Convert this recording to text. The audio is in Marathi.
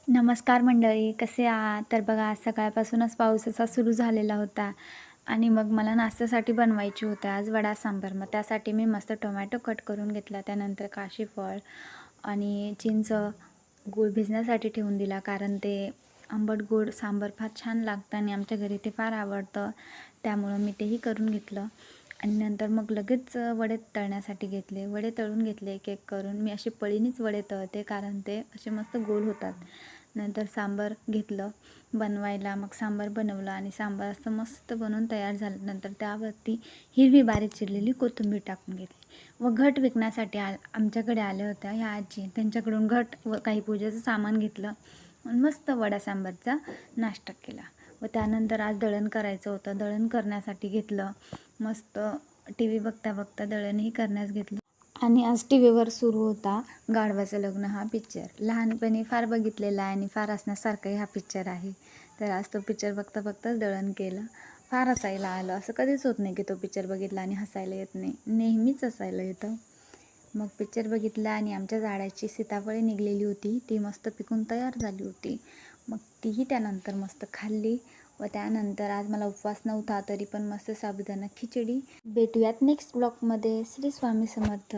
नमस्कार मंडळी, कसे आहात? तर बघा आज सकाळपासूनच पाऊस असा सुरू झालेला होता आणि मग मला नाश्त्यासाठी बनवायची होती आज वडा सांबार. मग त्यासाठी मी मस्त टोमॅटो कट करून घेतला, त्यानंतर काशीफळ आणि चिंच, गूळ भिजण्यासाठी ठेवून दिला, कारण ते आंबट गोड सांबार फार छान लागतं आणि आमच्या घरी ते फार आवडतं. त्यामुळं मी तेही करून घेतलं आणि नंतर मग लगेच वडे तळण्यासाठी घेतले. वडे तळून घेतले एक एक करून. मी अशी पळीनीच वडे तळते, कारण ते असे मस्त गोल होतात. नंतर सांबार घेतलं बनवायला, मग सांबार बनवलं आणि सांबार असं मस्त बनवून तयार झालं. नंतर त्यावरती हिरवी बारीक चिरलेली कोथिंबीर टाकून घेतली व घट विकण्यासाठी आमच्याकडे आल्या होत्या ह्या आजी. त्यांच्याकडून घट व काही पूजेचं सामान घेतलं आणि मस्त वडा सांबारचा नाश्ता केला. व त्यानंतर आज दळण करायचं होतं. दळण करण्यासाठी घेतलं. मस्त टी व्ही बघता बघता दळणही करण्यास घेतलं आणि आज टी व्हीवर सुरू होता गाढवाचं लग्न हा पिक्चर. लहानपणी फार बघितलेला आहे आणि फार असण्यासारखाही हा पिक्चर आहे. तर आज तो पिक्चर बघता बघताच दळण केलं. फार हसायला आलं. असं कधीच होत नाही की तो पिक्चर बघितला आणि हसायला येत नाही, नेहमीच हसायला येतं. मग पिक्चर बघितला आणि आमच्या झाडाची सीताफळे निघलेली होती, ती मस्त पिकून तयार झाली होती. मग तीही त्यानंतर मस्त खाल्ली व त्यानंतर आज मला उपवास नव्हता, तरी पण मस्त साबुदाणा खिचडी. भेटूयात नेक्स्ट ब्लॉगमध्ये. श्री स्वामी समर्थ.